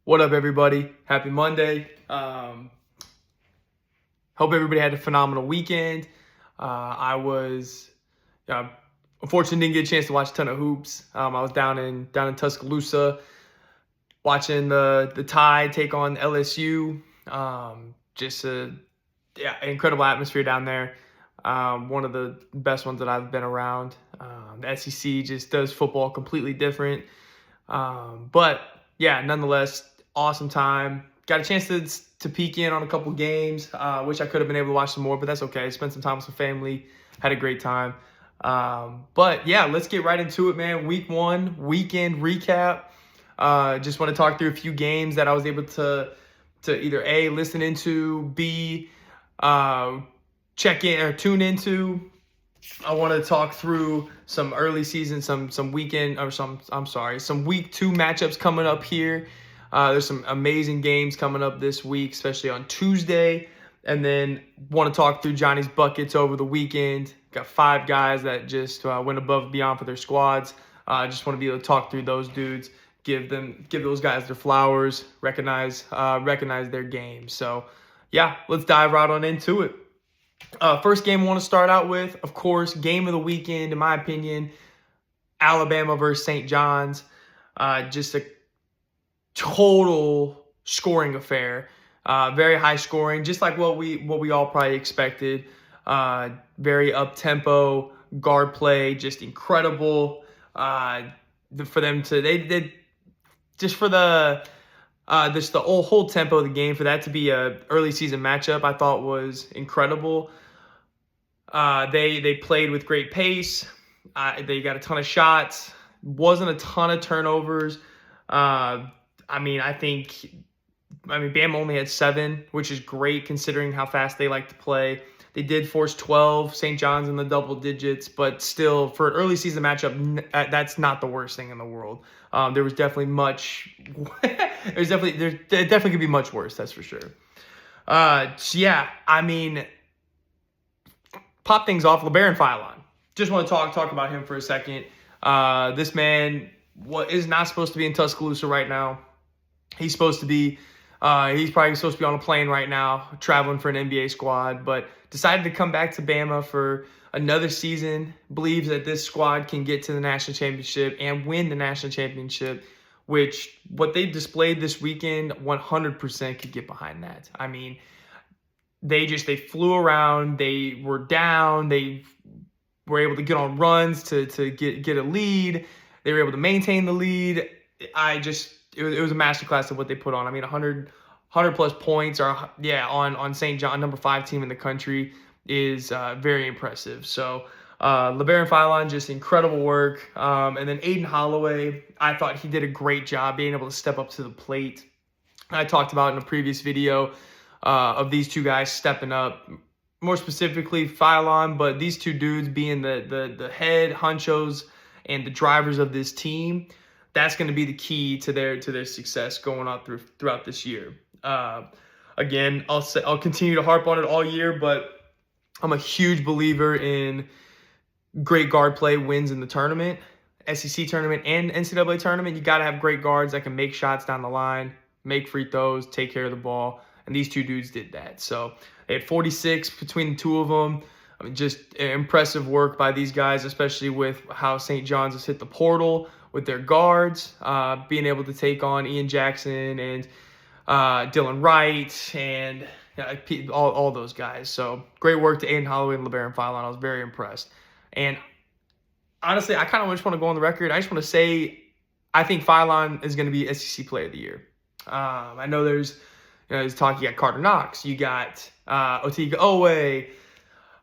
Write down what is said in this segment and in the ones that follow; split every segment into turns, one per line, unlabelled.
What up, everybody? Happy Monday. Hope everybody had a phenomenal weekend. I was unfortunately didn't get a chance to watch a ton of hoops. I was down in Tuscaloosa watching the Tide take on LSU. Just a incredible atmosphere down there. One of the best ones that I've been around. The SEC just does football completely different. But yeah, nonetheless, awesome time. Got a chance to peek in on a couple games. Wish I could have been able to watch some more, but that's okay. Spent some time with some family. Had a great time. But yeah, let's get right into it, man. Week 1, weekend recap. Just want to talk through a few games that I was able to either A, listen into, B, check in or tune into. I want to talk through some early season, some weekend or some week 2 matchups coming up here. There's some amazing games coming up this week, especially on Tuesday. And then want to talk through Jonny's buckets over the weekend. Got 5 guys that just went above and beyond for their squads. I just want to be able to talk through those dudes, give those guys their flowers, recognize their game. So yeah, let's dive right on into it. First game I want to start out with, of course, game of the weekend, in my opinion, Alabama versus St. John's. Just a total scoring affair. Very high scoring, just like what we all probably expected. Very up-tempo, guard play, just incredible. For them to, they did, just for the whole tempo of the game, for that to be a early season matchup, I thought was incredible. They played with great pace. They got a ton of shots. Wasn't a ton of turnovers. Bama only had 7, which is great considering how fast they like to play. They did force 12, St. John's in the double digits, but still, for an early season matchup, that's not the worst thing in the world. There was definitely much. there definitely could be much worse. That's for sure. Pop things off. LeBaron Philon. Just want to talk about him for a second. This man is not supposed to be in Tuscaloosa right now. He's supposed to be. He's probably supposed to be on a plane right now, traveling for an NBA squad, but decided to come back to Bama for another season. Believes that this squad can get to the national championship and win the national championship, which what they displayed this weekend, 100% could get behind that. I mean, they flew around. They were down. They were able to get on runs to get a lead. They were able to maintain the lead. It was a masterclass of what they put on. I mean, 100 plus points on St. John, number 5 team in the country, is very impressive. So LeBaron Philon, just incredible work. And then Aiden Holloway, I thought he did a great job being able to step up to the plate. I talked about in a previous video of these 2 guys stepping up, more specifically Philon, but these 2 dudes being the head honchos and the drivers of this team. That's going to be the key to their success going on throughout this year. Again, I'll continue to harp on it all year, but I'm a huge believer in great guard play wins in the tournament, SEC tournament and NCAA tournament. You got to have great guards that can make shots down the line, make free throws, take care of the ball, and these 2 dudes did that. So they had 46 between the 2 of them. I mean, just impressive work by these guys, especially with how St. John's has hit the portal with their guards, being able to take on Ian Jackson and Dylan Wright and all those guys. So great work to Aiden Holloway and LeBaron Philon. I was very impressed. And honestly, I kind of just want to go on the record. I just want to say I think Philon is going to be SEC Player of the Year. I know there's talk. You got Carter Knox. You got Otiga Owe.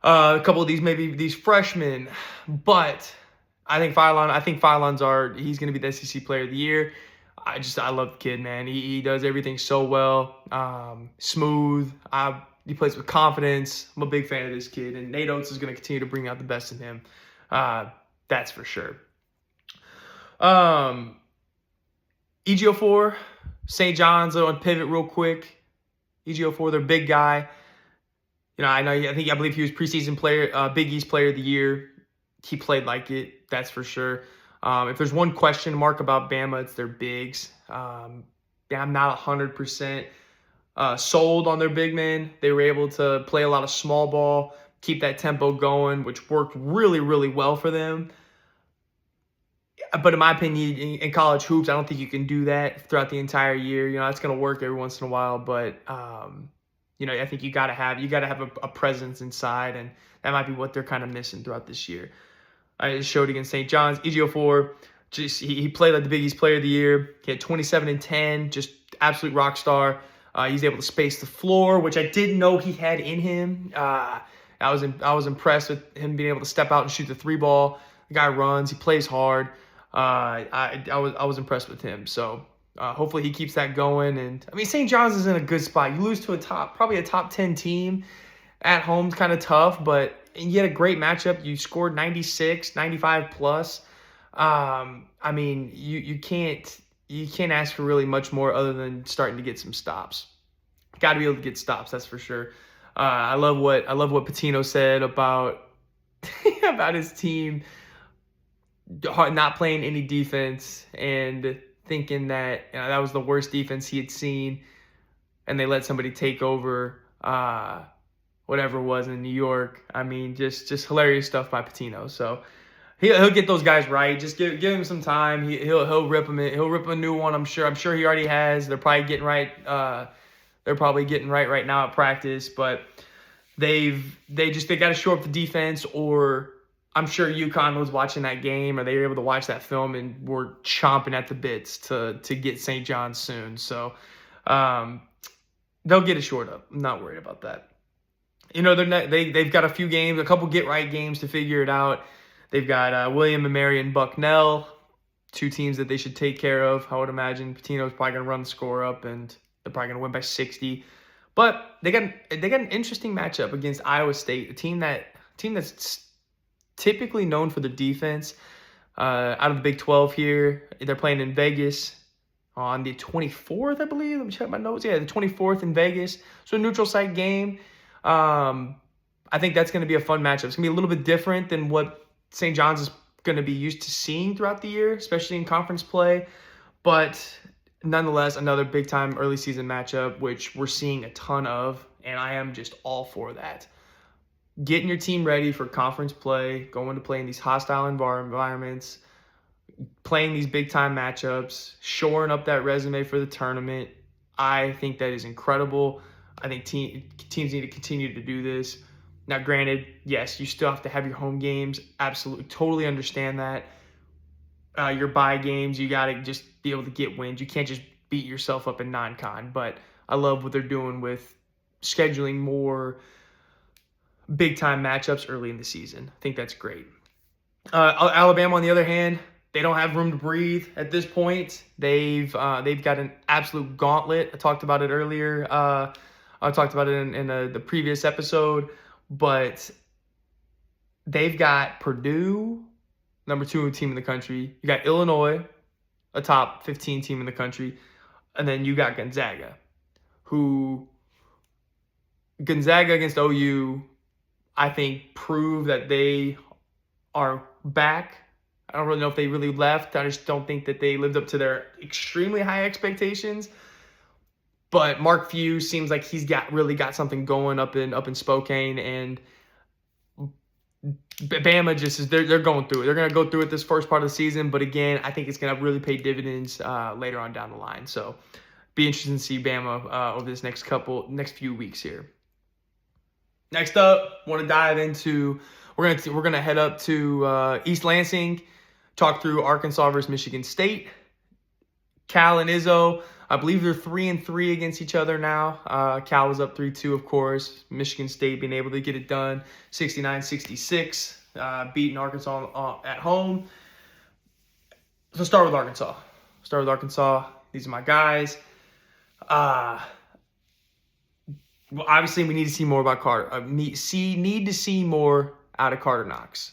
A couple of these freshmen. But I think he's going to be the SEC Player of the Year. I love the kid, man. He does everything so well. Smooth. He plays with confidence. I'm a big fan of this kid, and Nate Oates is going to continue to bring out the best in him. That's for sure. EGO4, St. John's on pivot real quick. EGO4, their big guy. I believe he was preseason player, Big East Player of the Year. He played like it, that's for sure. If there's one question mark about Bama, it's their bigs. I'm not 100% sold on their big men. They were able to play a lot of small ball, keep that tempo going, which worked really, really well for them. But in my opinion, in college hoops, I don't think you can do that throughout the entire year. That's going to work every once in a while, but I think you got to have a presence inside, and that might be what they're kind of missing throughout this year. It showed against St. John's. Ejiofor, he played like the Big East Player of the Year. He had 27 and 10, just absolute rock star. He's able to space the floor, which I didn't know he had in him. I was impressed with him being able to step out and shoot the three ball. The guy runs, he plays hard. I was impressed with him. So hopefully he keeps that going. And I mean, St. John's is in a good spot. You lose to probably a top 10 team at home is kind of tough, but you had a great matchup. You scored 96, 95 plus. I mean, you can't ask for really much more other than starting to get some stops. Got to be able to get stops, that's for sure. I love what Pitino said about about his team not playing any defense and thinking that that was the worst defense he had seen, and they let somebody take over whatever it was in New York. I mean, just hilarious stuff by Pitino. So he'll get those guys right. Just give him some time. He'll rip them. He'll rip a new one. I'm sure he already has. They're probably getting right. They're probably getting right now at practice, but they got to show up the defense. Or I'm sure UConn was watching that game, or they were able to watch that film and were chomping at the bits to get St. John's soon. So they'll get it short up. I'm not worried about that. They've got a couple get right games to figure it out. They've got William and Marion Bucknell, two teams that they should take care of. I would imagine Pitino's probably going to run the score up, and they're probably going to win by 60. But they got an interesting matchup against Iowa State, a team that's typically known for the defense. Out of the Big 12 here, they're playing in Vegas on the 24th, I believe. Let me check my notes. Yeah, the 24th in Vegas. So a neutral site game. I think that's going to be a fun matchup. It's going to be a little bit different than what St. John's is going to be used to seeing throughout the year, especially in conference play. But nonetheless, another big-time early season matchup, which we're seeing a ton of, and I am just all for that. Getting your team ready for conference play, going to play in these hostile environments, playing these big-time matchups, shoring up that resume for the tournament. I think that is incredible. I think teams need to continue to do this. Now, granted, yes, you still have to have your home games. Absolutely, totally understand that. Your bye games, you got to just be able to get wins. You can't just beat yourself up in non-con. But I love what they're doing with scheduling more big-time matchups early in the season. I think that's great. Alabama, on the other hand, they don't have room to breathe at this point. They've got an absolute gauntlet. I talked about it earlier. I talked about it in the previous episode, but they've got Purdue, number 2 team in the country. You got Illinois, a top 15 team in the country, and then you got Gonzaga against OU, I think, prove that they are back. I don't really know if they really left. I just don't think that they lived up to their extremely high expectations. But Mark Few seems like he's really got something going up in Spokane, and Bama they're going through it. They're going to go through it this first part of the season, but again, I think it's going to really pay dividends later on down the line. So, be interesting to see Bama over this next few weeks here. Next up, want to dive into we're gonna head up to East Lansing, talk through Arkansas versus Michigan State. Cal and Izzo, I believe they're 3-3 against each other now. Cal was up 3-2, of course. Michigan State being able to get it done, 69-66, beating Arkansas at home. So start with Arkansas. These are my guys. Well, obviously, we need to see more about Carter. Need to see more out of Carter Knox.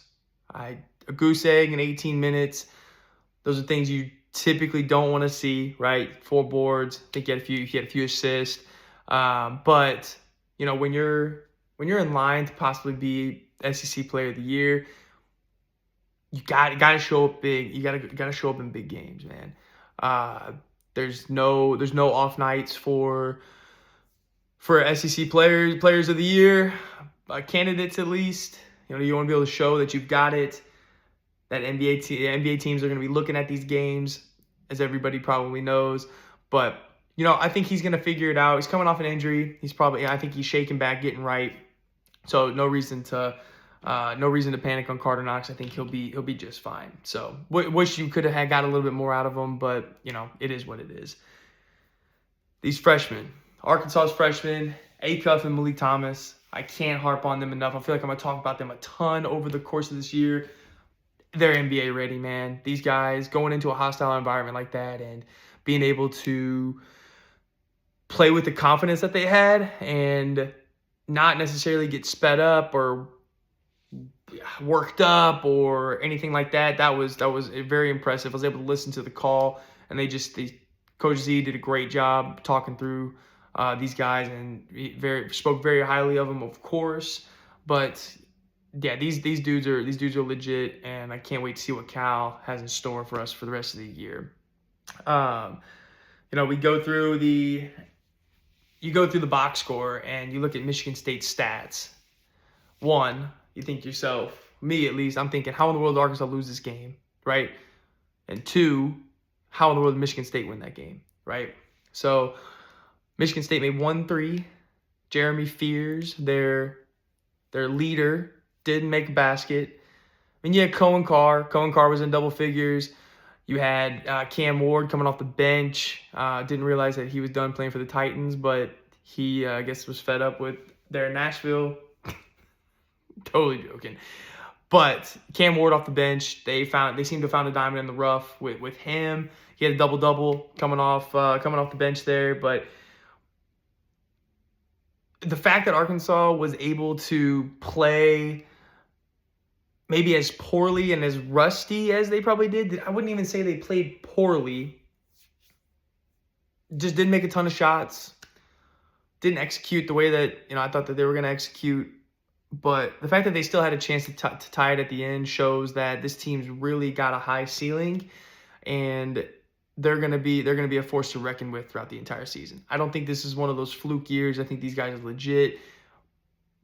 A goose egg in 18 minutes. Those are things you typically don't want to see, right? 4 boards. I think he had a few assists. But when you're in line to possibly be SEC Player of the Year, you got to show up big. You got to show up in big games, man. There's no off nights for SEC players of the year, candidates at least. You want to be able to show that you've got it. That NBA teams are going to be looking at these games, as everybody probably knows. But I think he's going to figure it out. He's coming off an injury. I think he's shaking back, getting right. So no reason to panic on Carter Knox. I think he'll be just fine. So wish you could have got a little bit more out of him, but it is what it is. These freshmen, Arkansas's freshmen, Acuff and Malik Thomas. I can't harp on them enough. I feel like I'm gonna talk about them a ton over the course of this year. They're NBA ready, man. These guys going into a hostile environment like that and being able to play with the confidence that they had and not necessarily get sped up or worked up or anything like that. That was very impressive. I was able to listen to the call, and Coach Z did a great job talking through these guys, and he spoke very highly of them, of course. But yeah, these dudes are legit, and I can't wait to see what Cal has in store for us for the rest of the year. We go through the box score and you look at Michigan State's stats. One, you think to yourself, me at least, I'm thinking, how in the world did Arkansas lose this game, right? And two, how in the world did Michigan State win that game, right? So Michigan State made 1 3. Jeremy Fears, their leader, didn't make a basket. And you had Cohen Carr. Cohen Carr was in double figures. You had Cam Ward coming off the bench. Didn't realize that he was done playing for the Titans, but he, I guess, was fed up with their Nashville. Totally joking. But Cam Ward off the bench, they seemed to have found a diamond in the rough with him. He had a double-double coming off the bench there. But the fact that Arkansas was able to play maybe as poorly and as rusty as they probably did, I wouldn't even say they played poorly. Just didn't make a ton of shots. Didn't execute the way that I thought that they were going to execute. But the fact that they still had a chance to tie it at the end shows that this team's really got a high ceiling, and they're gonna be a force to reckon with throughout the entire season. I don't think this is one of those fluke years. I think these guys are legit.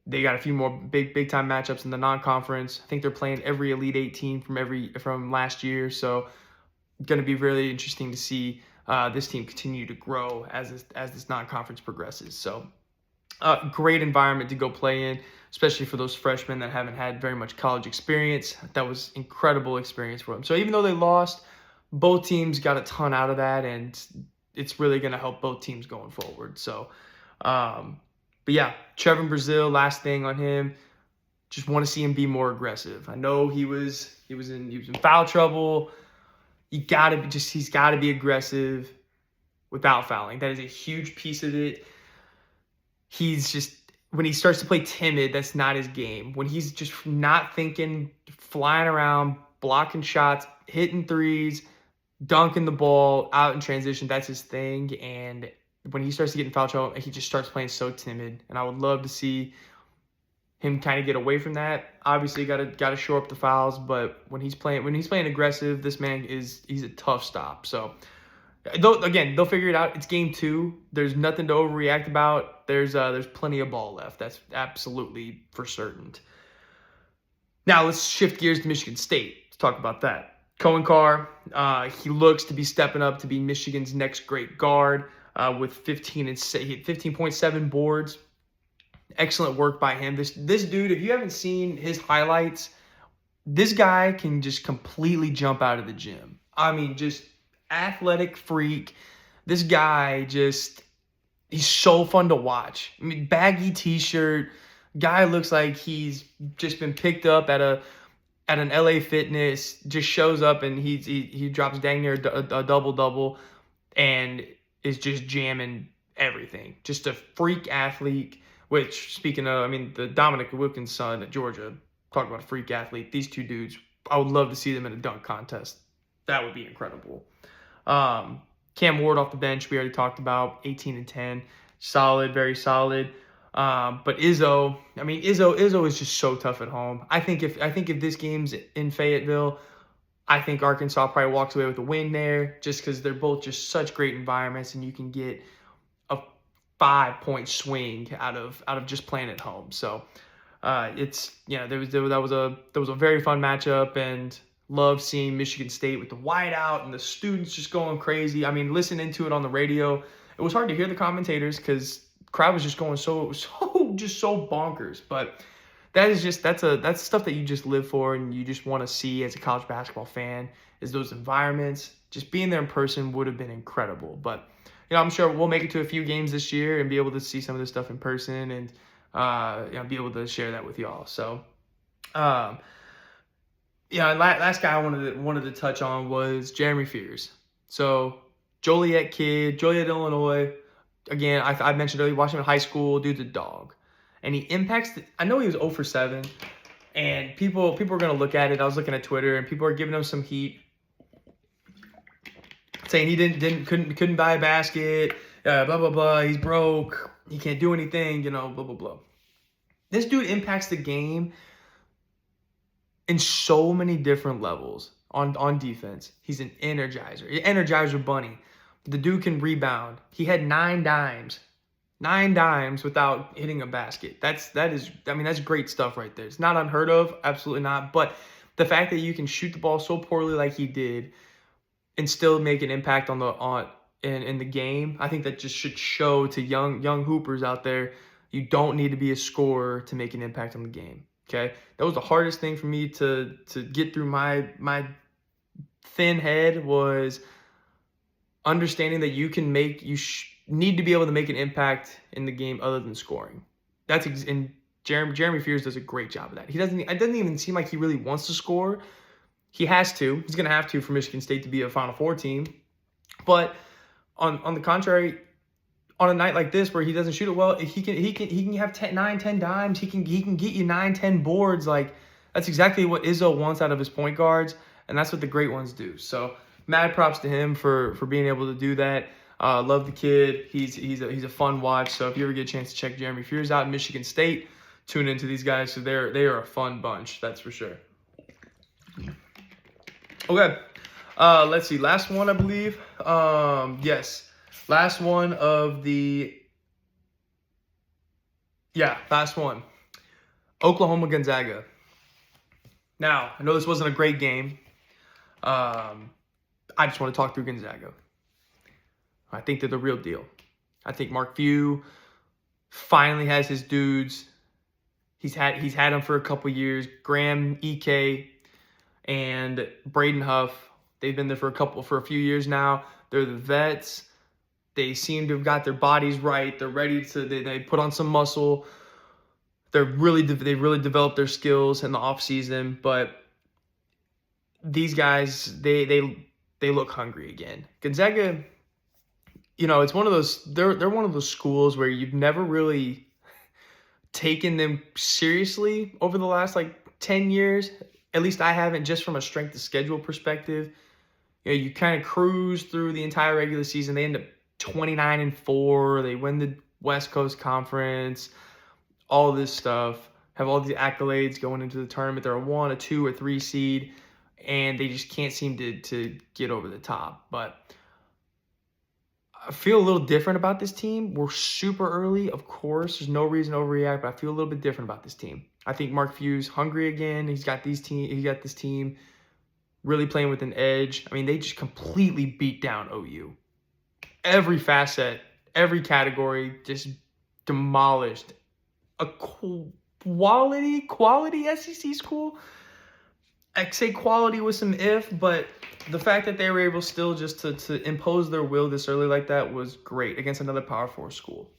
They got a few more big time matchups in the non-conference. I think they're playing every Elite Eight team from last year. So going to be really interesting to see this team continue to grow as this non-conference progresses. So great environment to go play in, especially for those freshmen that haven't had very much college experience. That was incredible experience for them. So even though they lost, both teams got a ton out of that, and it's really going to help both teams going forward. So, but yeah, Trevor Brazile, last thing on him, just want to see him be more aggressive. I know he was in foul trouble. He's got to be aggressive without fouling. That is a huge piece of it. When he starts to play timid, that's not his game. When he's just not thinking, flying around, blocking shots, hitting threes, dunking the ball out in transition, that's his thing. And when he starts to get in foul trouble, he just starts playing so timid. And I would love to see him kind of get away from that. Obviously, got to shore up the fouls, but when he's playing aggressive, this man he's a tough stop. So they'll figure it out. It's game 2. There's nothing to overreact about. There's plenty of ball left. That's absolutely for certain. Now let's shift gears to Michigan State. Let's talk about that. Cohen Carr, he looks to be stepping up to be Michigan's next great guard with 15.7 boards. Excellent work by him. This dude, if you haven't seen his highlights, this guy can just completely jump out of the gym. I mean, just athletic freak. This guy he's so fun to watch. I mean, baggy t-shirt. Guy looks like he's just been picked up at an LA Fitness, just shows up and he drops dang near a double-double and is just jamming everything. Just a freak athlete, which, speaking of, I mean, the Dominic Wilkins' son at Georgia, talk about a freak athlete. These two dudes, I would love to see them in a dunk contest. That would be incredible. Cam Ward off the bench, we already talked about, 18 and 10. Solid, very solid. But Izzo is just so tough at home. I think if this game's in Fayetteville, I think Arkansas probably walks away with a win there just because they're both just such great environments, and you can get a 5-point swing out of just playing at home. So it's that was a very fun matchup, and love seeing Michigan State with the whiteout and the students just going crazy. I mean, listening to it on the radio, it was hard to hear the commentators because crowd was just going so bonkers. But that's stuff that you just live for and you just want to see as a college basketball fan, is those environments. Just being there in person would have been incredible. But I'm sure we'll make it to a few games this year and be able to see some of this stuff in person and be able to share that with y'all. So last guy I wanted to touch on was Jeremy Fears. So Joliet, Illinois. Again, I mentioned earlier, watching him in high school, dude's a dog. And he impacts, I know he was 0 for 7, and people are going to look at it. I was looking at Twitter, and people are giving him some heat, saying he couldn't buy a basket, blah, blah, blah, he's broke, he can't do anything, blah, blah, blah. This dude impacts the game in so many different levels on defense. He's an energizer bunny. The dude can rebound. He had 9 dimes without hitting a basket. That's great stuff right there. It's not unheard of, absolutely not. But the fact that you can shoot the ball so poorly like he did and still make an impact in the game, I think that just should show to young hoopers out there, you don't need to be a scorer to make an impact on the game. Okay, that was the hardest thing for me to get through my thin head, was understanding that you need to be able to make an impact in the game other than scoring. And Jeremy Fears does a great job of that. It doesn't even seem like he really wants to score. He has to. He's going to have to for Michigan State to be a Final Four team. But on the contrary, on a night like this where he doesn't shoot it well, he can have 9, 10 dimes. He can get you 9, 10 boards. Like, that's exactly what Izzo wants out of his point guards, and that's what the great ones do. So mad props to him for being able to do that. Love the kid. He's a fun watch. So if you ever get a chance to check Jeremy Fears out in Michigan State, tune into these guys. So they are a fun bunch, that's for sure. Okay, let's see. Last one, I believe. Yes, last one of the. Yeah, last one. Oklahoma Gonzaga. Now, I know this wasn't a great game. I just want to talk through Gonzaga. I think they're the real deal. I think Mark Few finally has his dudes. He's had them for a couple years. Graham, Ike, and Braden Huff. They've been there for a few years now. They're the vets. They seem to have got their bodies right. They're ready to. They put on some muscle. They really developed their skills in the offseason. But these guys, they look hungry again. Gonzaga, it's one of those. They're one of those schools where you've never really taken them seriously over the last 10 years. At least I haven't, just from a strength of schedule perspective. You kind of cruise through the entire regular season. They end up 29-4. They win the West Coast Conference. All this stuff. Have all these accolades going into the tournament. They're a 1, a 2, or 3 seed, and they just can't seem to get over the top. But I feel a little different about this team. We're super early, of course. There's no reason to overreact, but I feel a little bit different about this team. I think Mark Few's hungry again. He got this team really playing with an edge. I mean, they just completely beat down OU. Every facet, every category, just demolished. A quality SEC school. I say quality with some if, but the fact that they were able still just to impose their will this early like that was great against another Power 4 school.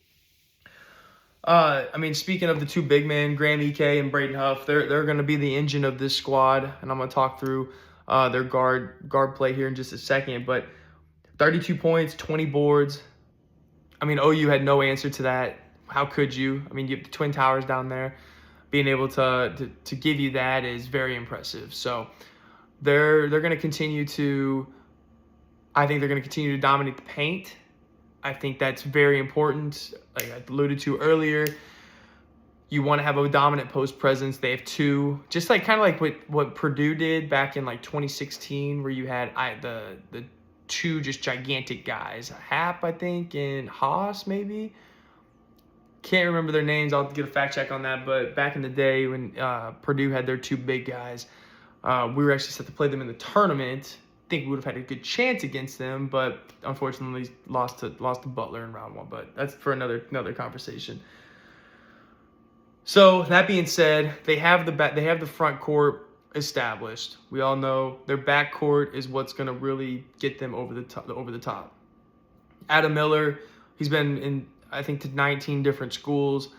Speaking of the two big men, Graham Ike and Braden Huff, they're going to be the engine of this squad, and I'm going to talk through their guard play here in just a second. But 32 points, 20 boards. OU had no answer to that. How could you? You have the Twin Towers down there. Being able to give you that is very impressive. So they're going to continue to. I think they're going to continue to dominate the paint. I think that's very important. Like I alluded to earlier, You want to have a dominant post presence. They have two, just like kind of like what Purdue did back in like 2016, where you had the two just gigantic guys, Hap, I think, and Haas, maybe. Can't remember their names. I'll have to get a fact check on that. But back in the day when Purdue had their two big guys, we were actually set to play them in the tournament. I think we would have had a good chance against them, but unfortunately lost to Butler in round one. But that's for another conversation. So that being said, they have the front court established. We all know their back court is what's going to really get them over the top. Adam Miller, he's been in, I think, to 19 different schools.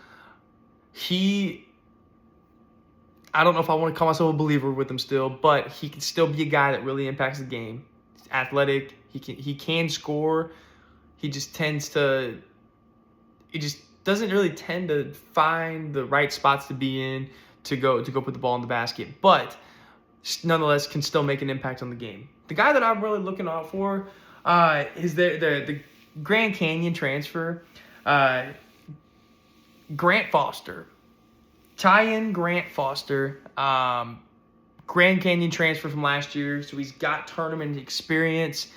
I don't know if I want to call myself a believer with him still, but he can still be a guy that really impacts the game. He's athletic. He can score. He just doesn't really tend to find the right spots to be in to go put the ball in the basket, but nonetheless can still make an impact on the game. The guy that I'm really looking out for is the Grand Canyon transfer, Grant Foster. Tyen Grant Foster, Grand Canyon transfer from last year, so he's got tournament experience.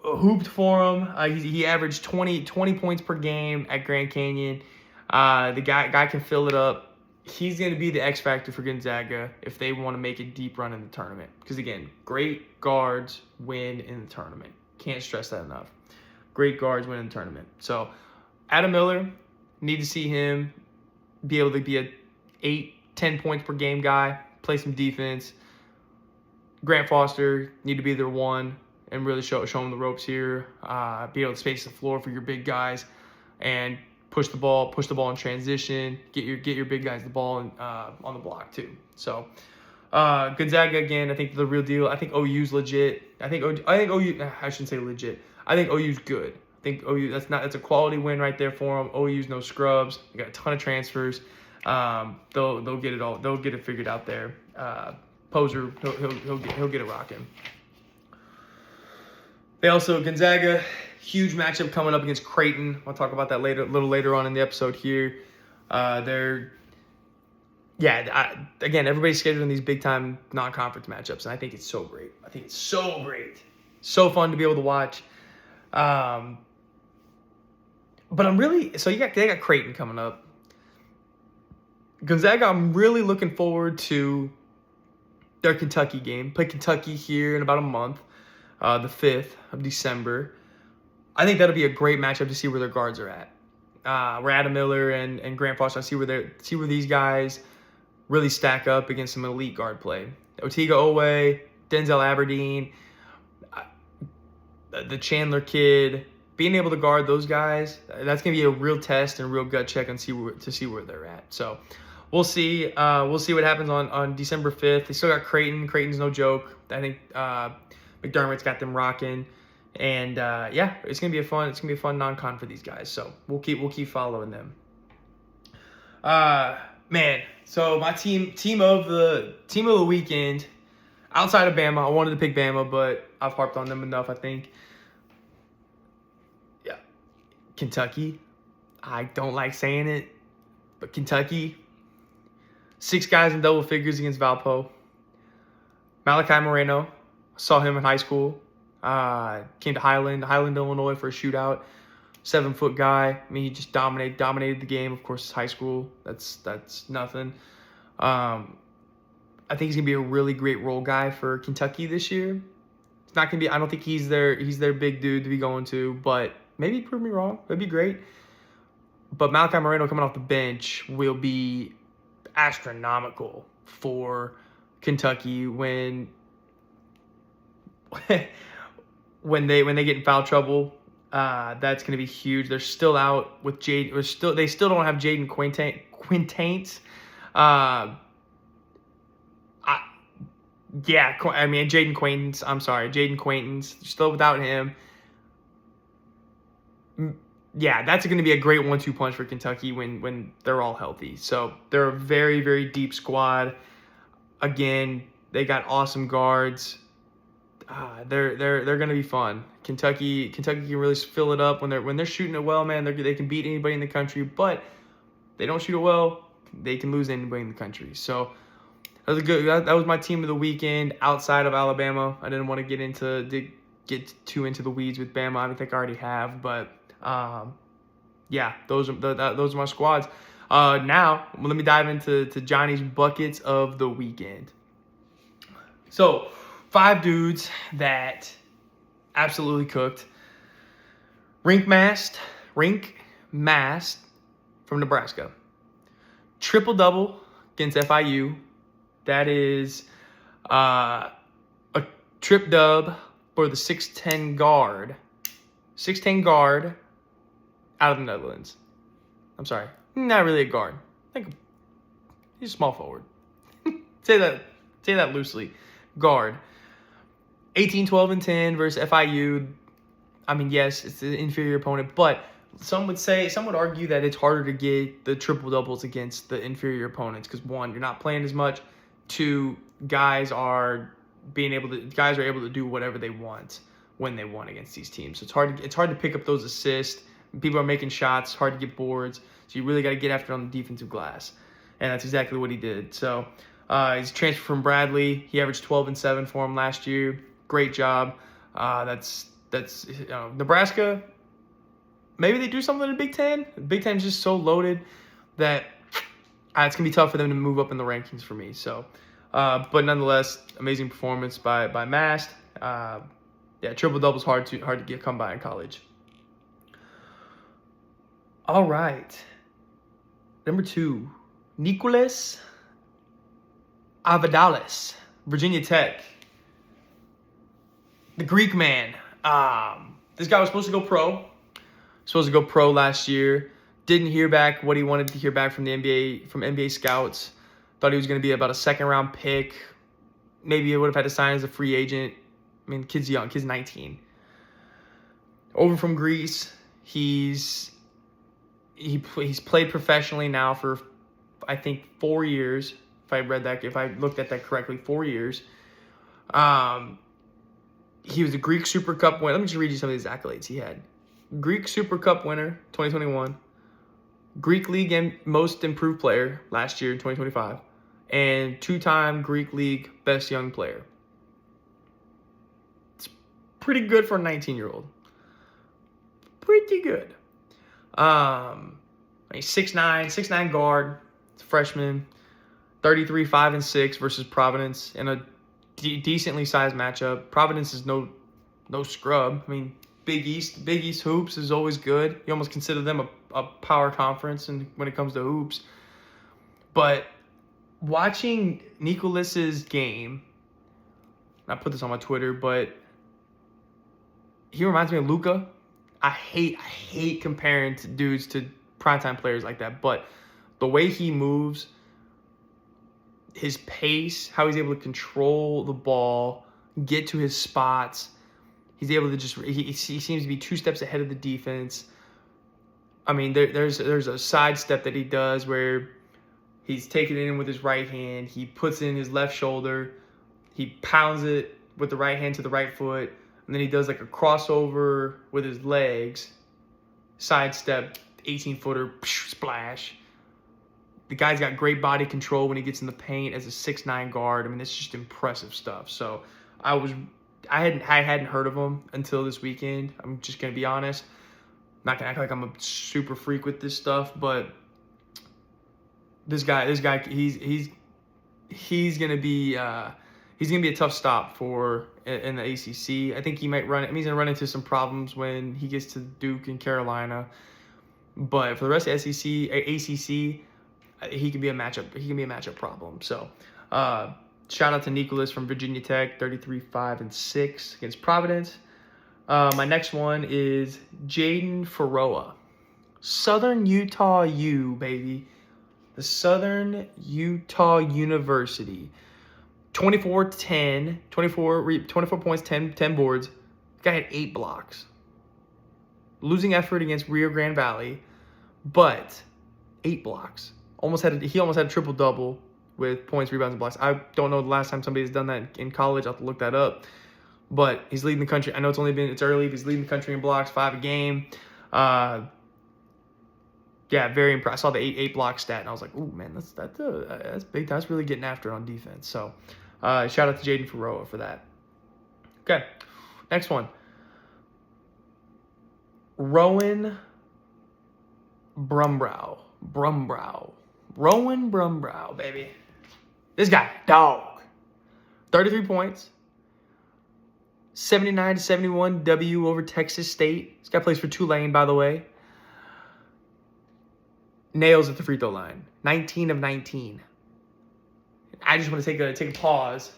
Hooped for him. He averaged 20 points per game at Grand Canyon. The guy can fill it up. He's going to be the X factor for Gonzaga if they want to make a deep run in the tournament. Because again, great guards win in the tournament. Can't stress that enough. Great guards win in the tournament. So Adam Miller, need to see him be able to be a 8-10 points per game guy, play some defense. Grant Foster, need to be their one and really show them the ropes here. Be able to space the floor for your big guys and push the ball in transition. Get your big guys the ball on the block too. So Gonzaga again, I think the real deal. I think OU's legit. I think OU. I shouldn't say legit. I think OU's good. I think OU. That's a quality win right there for them. OU's no scrubs. They got a ton of transfers. They'll get it all. They'll get it figured out there. Poser, he'll get it rocking. They also, Gonzaga, huge matchup coming up against Creighton. I'll talk about that a little later on in the episode here. Again, everybody's scheduling these big-time non-conference matchups, and I think it's so great. So fun to be able to watch. But they got Creighton coming up. Gonzaga, I'm really looking forward to their Kentucky game. Play Kentucky here in about a month. The 5th of December. I think that'll be a great matchup to see where their guards are at. Where Adam Miller and Grant Foster, I see where these guys really stack up against some elite guard play. Otiga Owe, Denzel Aberdeen, the Chandler kid, being able to guard those guys, that's gonna be a real test and a real gut check to see where they're at. So we'll see. We'll see what happens on December 5th. They still got Creighton. Creighton's no joke. I think McDermott's got them rocking, and it's gonna be a fun non-con for these guys. So we'll keep following them. So my team of the weekend, outside of Bama, I wanted to pick Bama, but I've harped on them enough, I think. Yeah, Kentucky. I don't like saying it, but Kentucky. 6 guys in double figures against Valpo. Malachi Moreno. Saw him in high school. Came to Highland, Illinois for a shootout. 7-foot guy. I mean, he just dominated the game. Of course, it's high school. That's nothing. I think he's gonna be a really great role guy for Kentucky this year. It's not gonna be. I don't think he's their big dude to be going to, but maybe prove me wrong. That'd be great. But Malachi Moreno coming off the bench will be astronomical for Kentucky when they get in foul trouble. That's going to be huge. They're still out with Jade. They still don't have Jaden Quintains. Jaden Quaintance. I'm sorry, Jaden Quaintance. Still without him. Yeah, that's going to be a great 1-2 punch for Kentucky when they're all healthy. So they're a very, very deep squad. Again, they got awesome guards. They're going to be fun. Kentucky can really fill it up when they're shooting it well, man. They can beat anybody in the country. But they don't shoot it well, they can lose anybody in the country. So that was my team of the weekend outside of Alabama. I didn't want to get too into the weeds with Bama. I think I already have, but yeah, those are my squads. Now let me dive into Johnny's buckets of the weekend. So 5 dudes that absolutely cooked. Rink Mast from Nebraska. Triple-double against FIU. That is a trip dub for the 6'10 guard. 6'10 guard out of the Netherlands. I'm sorry. Not really a guard. I think he's a small forward. Say that loosely. Guard. 18, 12, and 10 versus FIU. I mean, yes, it's an inferior opponent, but some would argue that it's harder to get the triple doubles against the inferior opponents because 1, you're not playing as much. 2, guys are able to do whatever they want when they want against these teams. So it's hard to pick up those assists. People are making shots. It's hard to get boards. So you really got to get after it on the defensive glass, and that's exactly what he did. So he's transferred from Bradley. He averaged 12 and 7 for him last year. Great job. That's Nebraska. Maybe they do something in the Big Ten. The Big Ten is just so loaded that it's gonna be tough for them to move up in the rankings for me. So, but nonetheless, amazing performance by Mast. Triple doubles hard to come by in college. All right, number 2, Nicolas Avadales, Virginia Tech. The Greek man. This guy was supposed to go pro last year. Didn't hear back what he wanted to hear back from the NBA, from NBA scouts. Thought he was going to be about a second-round pick. Maybe he would have had to sign as a free agent. I mean, kid's young. Kid's 19. Over from Greece. He's played professionally now for, I think, 4 years. If I looked at that correctly, 4 years. He was a Greek Super Cup winner. Let me just read you some of these accolades he had. Greek Super Cup winner, 2021. Greek League and Most Improved Player last year in 2025. And 2-time Greek League Best Young Player. It's pretty good for a 19-year-old. Pretty good. He's 6'9 guard. It's a freshman. 33, 5, and 6 versus Providence in a decently sized matchup. Providence is no scrub. I mean, Big East hoops is always good. You almost consider them a power conference when it comes to hoops. But watching Nicolas's game, I put this on my Twitter, but he reminds me of Luka. I hate comparing dudes to primetime players like that, but the way he moves, his pace, how he's able to control the ball, get to his spots. He's able to he seems to be 2 steps ahead of the defense. I mean, there's a side step that he does where he's taking it in with his right hand. He puts it in his left shoulder. He pounds it with the right hand to the right foot. And then he does like a crossover with his legs. Side step, 18-footer, splash. The guy's got great body control when he gets in the paint as a 6'9 guard. I mean, it's just impressive stuff. So I hadn't heard of him until this weekend. I'm just gonna be honest. I'm not gonna act like I'm a super freak with this stuff, but this guy, he's gonna be a tough stop in the ACC. I think he might he's gonna run into some problems when he gets to Duke and Carolina. But for the rest of the ACC, he can be a matchup problem. So, shout out to Nicolas from Virginia Tech, 33, 5, and 6 against Providence. My next one is Jaden Faroa, Southern Utah U, baby. The Southern Utah University. 24 points, 10 boards. Guy had 8 blocks. Losing effort against Rio Grande Valley, but 8 blocks. He almost had a triple-double with points, rebounds, and blocks. I don't know the last time somebody's done that in college. I'll have to look that up. But he's leading the country. I know it's early, but he's leading the country in blocks, 5 a game. Yeah, very impressed. I saw the eight block stat, and I was like, "Ooh, man, that's big. That's really getting after it on defense." So, shout out to Jaden Ferroa for that. Okay, next one. Rowan Brumbrow. Rowan Brumbrow, baby. This guy, dog. 33 points. 79-71 W over Texas State. This guy plays for Tulane, by the way. Nails at the free throw line. 19 of 19. I just want to take a pause.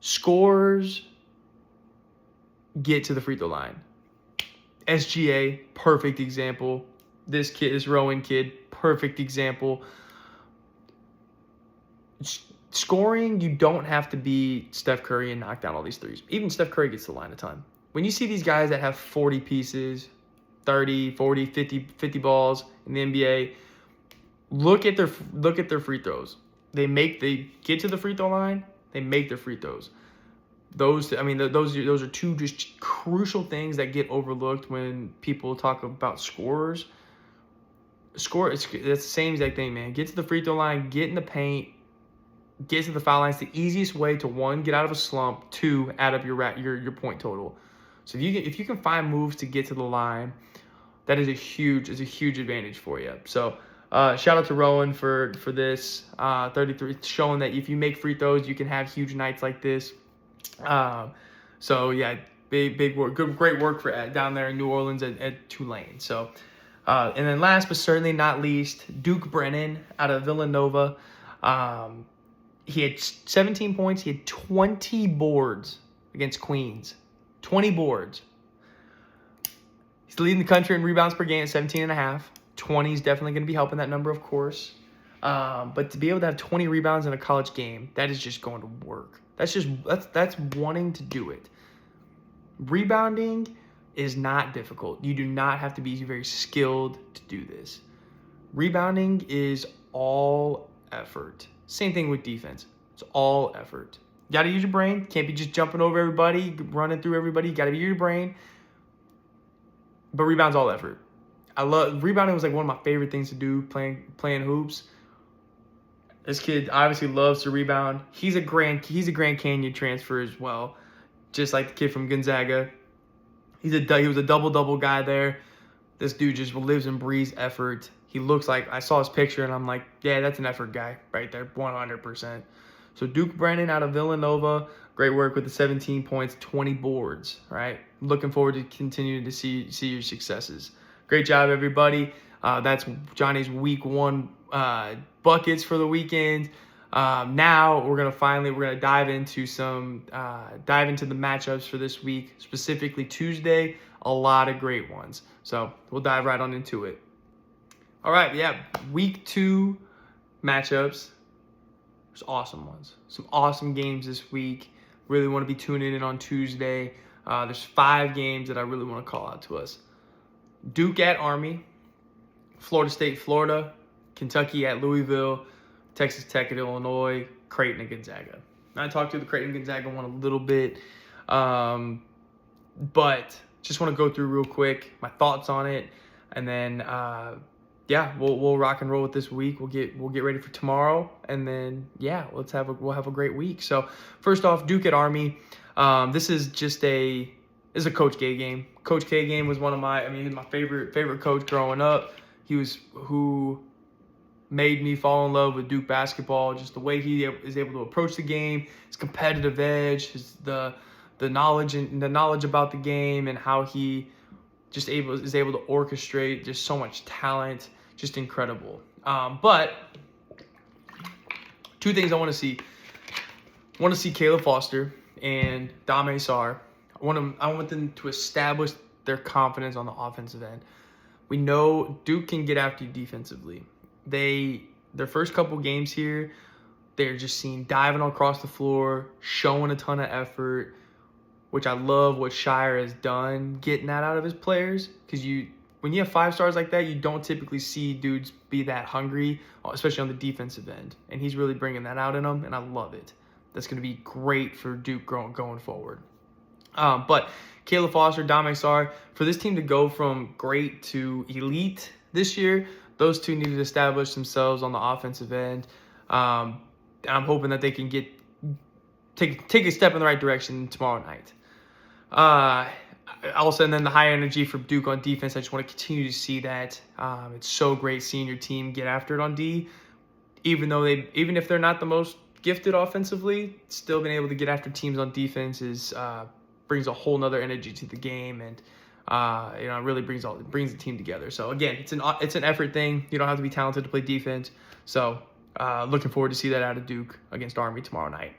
Scores get to the free throw line. SGA, perfect example. This Rowan kid, perfect example. Scoring, you don't have to be Steph Curry and knock down all these threes. Even Steph Curry gets to the line a ton. When you see these guys that have 40 pieces, 30, 40, 50 balls in the NBA, look at their free throws. They get to the free throw line, they make their free throws. Those are two just crucial things that get overlooked when people talk about scorers. It's the same exact thing, man. Get to the free throw line, get in the paint, get to the foul line. It's the easiest way to, one, get out of a slump, two, add up your point total. So if you can find moves to get to the line, that is a huge advantage for you. So shout out to Rowan for this 33, showing that if you make free throws, you can have huge nights like this. So yeah, big work, great work for down there in New Orleans at Tulane. So and then last but certainly not least, Duke Brennan out of Villanova. He had 17 points. He had 20 boards against Queens. 20 boards. He's leading the country in rebounds per game at 17.5. 20 is definitely going to be helping that number, of course. But to be able to have 20 rebounds in a college game, that is just going to work. That's wanting to do it. Rebounding is not difficult. You do not have to be very skilled to do this. Rebounding is all effort. Same thing with defense. It's all effort. You got to use your brain. Can't be just jumping over everybody, running through everybody. You got to use your brain. But rebound's all effort. Rebounding was like one of my favorite things to do playing hoops. This kid obviously loves to rebound. He's a Grand Canyon transfer as well, just like the kid from Gonzaga. He was a double guy there. This dude just lives and breathes effort. He looks like, I saw his picture and I'm like, yeah, that's an effort guy right there, 100%. So Duke Brennan out of Villanova, great work with the 17 points, 20 boards, right? Looking forward to continuing to see your successes. Great job, everybody. That's Johnny's week 1 buckets for the weekend. Now we're gonna dive into the matchups for this week, specifically Tuesday. A lot of great ones. So we'll dive right on into it. All right, yeah, week 2 matchups. There's awesome ones. Some awesome games this week. Really want to be tuning in on Tuesday. There's 5 games that I really want to call out to us. Duke at Army, Florida State, Florida, Kentucky at Louisville, Texas Tech at Illinois, Creighton at Gonzaga. Now, I talked to the Creighton-Gonzaga one a little bit, but just want to go through real quick my thoughts on it, and then we'll rock and roll with this week. We'll get ready for tomorrow, and then we'll have a great week. So first off, Duke at Army. This is a Coach K game. Coach K game was he's my favorite coach growing up. He was who made me fall in love with Duke basketball. Just the way he is able to approach the game, his competitive edge, the knowledge about the game, and how he is able to orchestrate just so much talent. Just incredible. But 2 things I want to see. I want to see Caleb Foster and Dame Sarr. I want them to establish their confidence on the offensive end. We know Duke can get after you defensively. Their first couple games here, they're just seen diving across the floor, showing a ton of effort, which I love what Shire has done, getting that out of his players. Because when you have 5 stars like that, you don't typically see dudes be that hungry, especially on the defensive end. And he's really bringing that out in them, and I love it. That's going to be great for Duke going forward. But Caleb Foster, Dame Sarr, for this team to go from great to elite, This year, those two need to establish themselves on the offensive end. And I'm hoping that they can take a step in the right direction tomorrow night. Also, and then the high energy for Duke on defense. I just want to continue to see that. It's so great seeing your team get after it on D, even if they're not the most gifted offensively, still being able to get after teams on defense brings a whole nother energy to the game, and it really brings the team together. So again, it's an effort thing. You don't have to be talented to play defense. So looking forward to see that out of Duke against Army tomorrow night.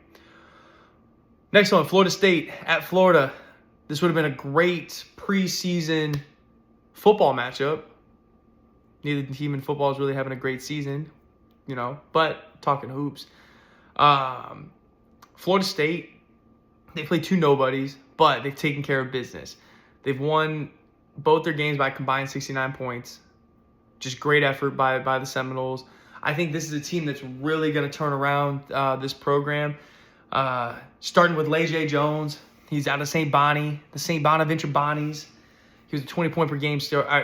Next one, Florida State at Florida. This would have been a great preseason football matchup. Neither team in football is really having a great season, but talking hoops. Florida State, they played two nobodies, but they've taken care of business. They've won both their games by combined 69 points. Just great effort by the Seminoles. I think this is a team that's really going to turn around this program. Starting with Leje Jones. He's out of St. Bonnie, the St. Bonaventure Bonnies. He was a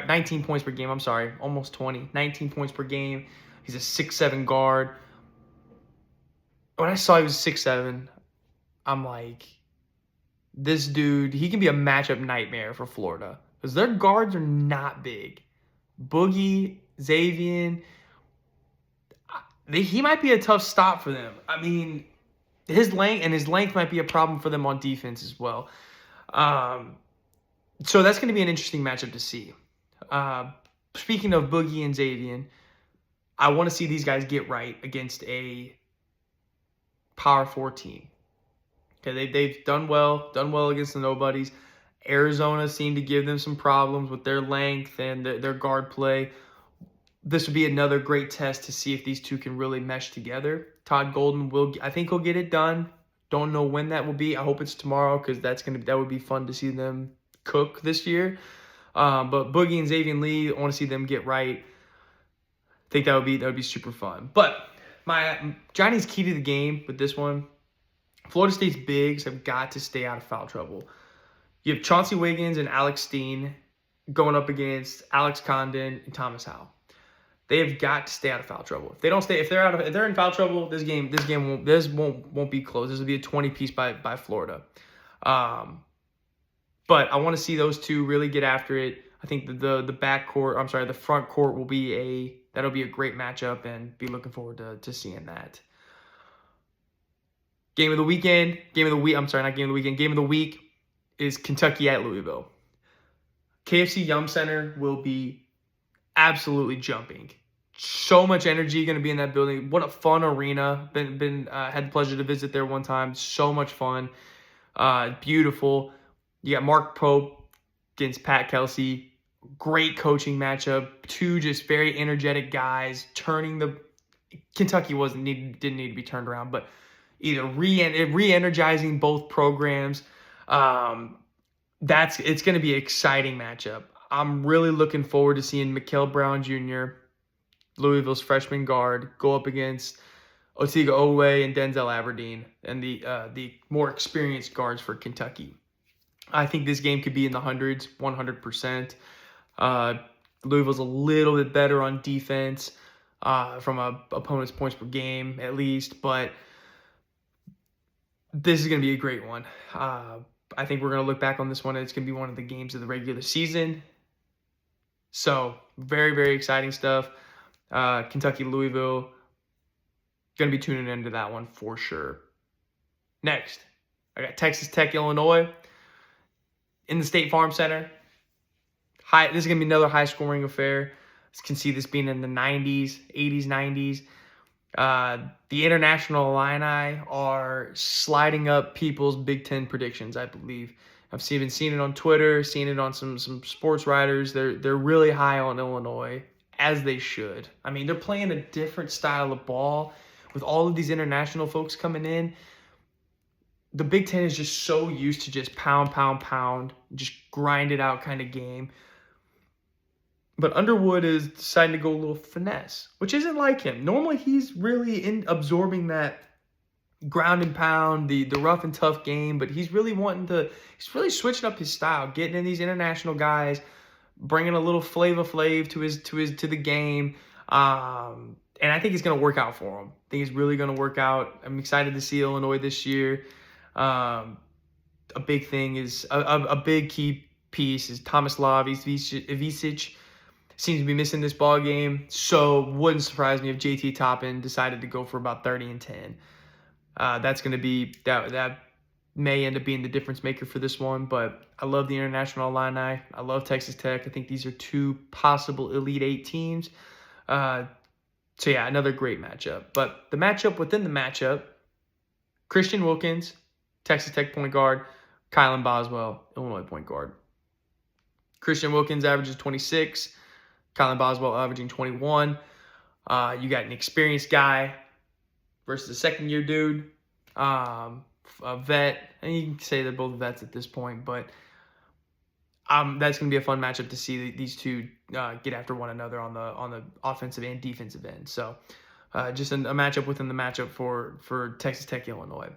19 points per game. I'm sorry, almost 20. 19 points per game. He's a 6'7" guard. When I saw he was 6'7", I'm like, this dude, he can be a matchup nightmare for Florida because their guards are not big. Boogie, Xavier, he might be a tough stop for them. I mean, his length might be a problem for them on defense as well. So that's going to be an interesting matchup to see. Speaking of Boogie and Xavier, I want to see these guys get right against a Power 4 team. Okay, they've done well against the nobodies. Arizona seemed to give them some problems with their length and their guard play. This would be another great test to see if these two can really mesh together. Todd Golden I think he'll get it done. Don't know when that will be. I hope it's tomorrow because that would be fun to see them cook this year. But Boogie and Xavier Lee, I want to see them get right. I think that would be super fun. But Johnny's key to the game with this one. Florida State's bigs have got to stay out of foul trouble. You have Chauncey Wiggins and Alex Steen going up against Alex Condon and Thomas Howell. They have got to stay out of foul trouble. If they're in foul trouble, this game won't be close. This will be a 20-piece by Florida. But I want to see those two really get after it. I think the front court will be a great matchup, and be looking forward to seeing that. Game of the week is Kentucky at Louisville. KFC Yum Center will be absolutely jumping. So much energy going to be in that building. What a fun arena. Had the pleasure to visit there one time. So much fun. Beautiful. You got Mark Pope against Pat Kelsey. Great coaching matchup. Two just very energetic guys. Kentucky didn't need to be turned around, but either re-energizing both programs. It's going to be an exciting matchup. I'm really looking forward to seeing Mikael Brown Jr., Louisville's freshman guard, go up against Otiga Owe and Denzel Aberdeen, and the more experienced guards for Kentucky. I think this game could be in the hundreds, 100%. Louisville's a little bit better on defense from a opponent's points per game, at least, but this is going to be a great one. I think we're going to look back on this one, and it's going to be one of the games of the regular season. So, very, very exciting stuff. Kentucky, Louisville, going to be tuning into that one for sure. Next, I got Texas Tech, Illinois in the State Farm Center. This is going to be another high-scoring affair. You can see this being in the 90s, 80s, 90s. The International Illini are sliding up people's Big Ten predictions, I believe. I've been seeing it on Twitter, seen it on some sports writers. They're really high on Illinois, as they should. I mean, they're playing a different style of ball with all of these international folks coming in. The Big Ten is just so used to just pound, just grind it out kind of game. But Underwood is deciding to go a little finesse, which isn't like him. Normally, he's really absorbing that ground and pound, the rough and tough game, but he's really switching up his style, getting in these international guys, bringing a little Flavor Flav to the game. And I think it's going to work out for him. I think it's really going to work out. I'm excited to see Illinois this year. A big thing is a big key piece is Tomislav Ivicic seems to be missing this ball game. So wouldn't surprise me if JT Toppin decided to go for about 30 and 10. That's going to be that may end up being the difference maker for this one. But I love the International Illini. I love Texas Tech. I think these are two possible Elite Eight teams. So yeah, another great matchup. But the matchup within the matchup, Christian Wilkins, Texas Tech point guard, Kylan Boswell, Illinois point guard. Christian Wilkins averages 26, Kylan Boswell averaging 21. You got an experienced guy versus a second-year dude, a vet. And you can say they're both vets at this point, but that's going to be a fun matchup to see these two get after one another on the offensive and defensive end. So just a matchup within the matchup for Texas Tech, Illinois. And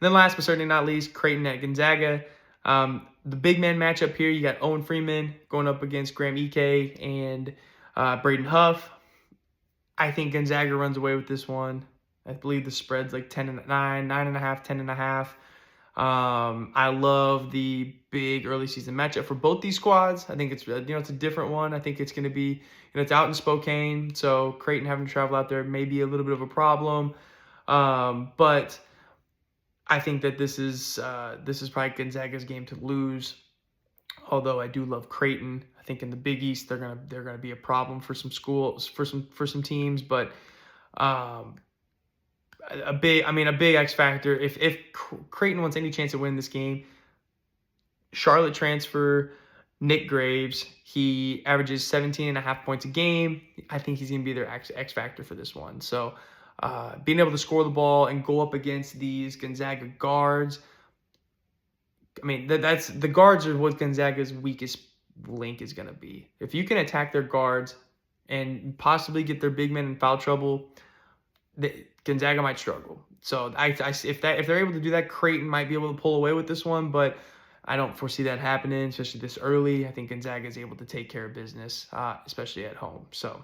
then last but certainly not least, Creighton at Gonzaga. The big man matchup here, you got Owen Freeman going up against Graham Ike and Braden Huff. I think Gonzaga runs away with this one. I believe the spread's like 10-9, 9.5, 10.5. I love the big early season matchup for both these squads. I think it's it's a different one. I think it's going to be it's out in Spokane, so Creighton having to travel out there may be a little bit of a problem. But I think that this is probably Gonzaga's game to lose. Although I do love Creighton. I think in the Big East they're gonna be a problem for some schools, for some teams, but a big X factor. If Creighton wants any chance to win this game, Charlotte transfer Nick Graves. He averages 17.5 points a game. I think he's gonna be their X factor for this one. So being able to score the ball and go up against these Gonzaga guards. I mean, that's the guards are what Gonzaga's weakest link is going to be. If you can attack their guards and possibly get their big men in foul trouble, Gonzaga might struggle. So if they're able to do that, Creighton might be able to pull away with this one, but I don't foresee that happening, especially this early. I think Gonzaga is able to take care of business, especially at home. So,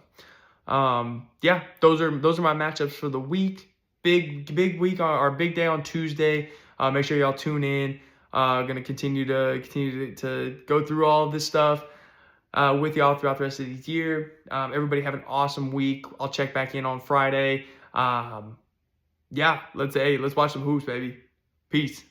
yeah, those are my matchups for the week. Big week, our big day on Tuesday. Make sure y'all tune in. Gonna continue to go through all of this stuff with y'all throughout the rest of the year. Everybody have an awesome week. I'll check back in on Friday. Yeah, let's watch some hoops, baby. Peace.